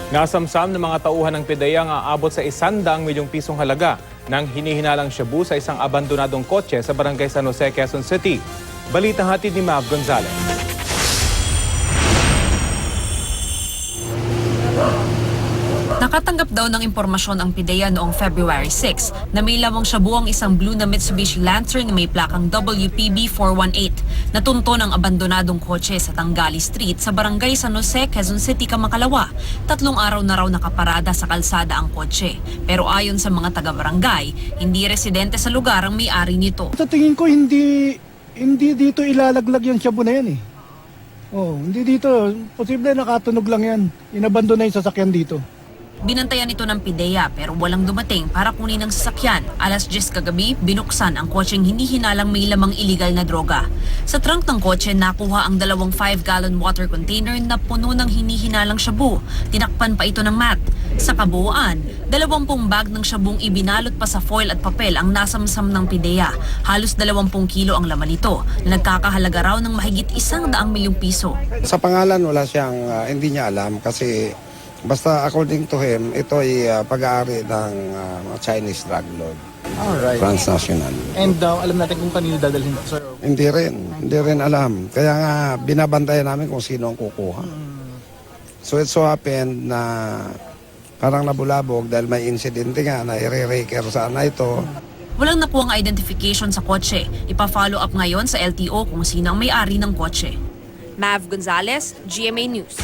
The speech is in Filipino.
Nasamsam ng mga tauhan ng PIDEA ang aabot sa 100 milyong pisong halaga ng hinihinalang shabu sa isang abandonadong kotse sa barangay San Jose, Quezon City. Balitang hatid ni Mav Gonzalez. Nakatanggap daw ng impormasyon ang PIDEA noong February 6 na may lawang shabu ang isang blue na Mitsubishi Lancer na may plakang WPB 418 na tunto ng abandonadong kotse sa Tangali Street sa barangay San Jose, Quezon City, Kamakalawa. 3 araw na raw nakaparada sa kalsada ang kotse. Pero ayon sa mga taga-barangay, hindi residente sa lugar ang may-ari nito. Sa tingin ko hindi dito ilalaglag yung shabu na yan eh. Oh, hindi dito. Posible nakatunog lang yan. Inabandon na yung sasakyan dito. Binantayan ito ng PIDEA pero walang dumating para kunin ang sasakyan. Alas 10 kagabi, binuksan ang kotseng hinihinalang may lamang iligal na droga. Sa trunk ng kotse, nakuha ang 2 5-gallon water container na puno ng hinihinalang shabu. Tinakpan pa ito ng mat. Sa kabuuan, 20 bag ng shabung ibinalot pa sa foil at papel ang nasamsam ng PIDEA. Halos 20 kilo ang laman nito na nagkakahalaga raw ng mahigit 100 milyong piso. Sa pangalan wala siyang hindi niya alam kasi basta according to him, ito ay pag-aari ng Chinese drug lord. Alright. Transnational. And alam natin kung kanino dadalhin, sir? Hindi rin alam. Kaya nga binabantayan namin kung sino ang kukuha. So it so happened na parang nabulabog dahil may insidente nga na i-re-raker sana ito. Walang nakuhang identification sa kotse. Ipa-follow up ngayon sa LTO kung sino ang may-ari ng kotse. Mav Gonzalez, GMA News.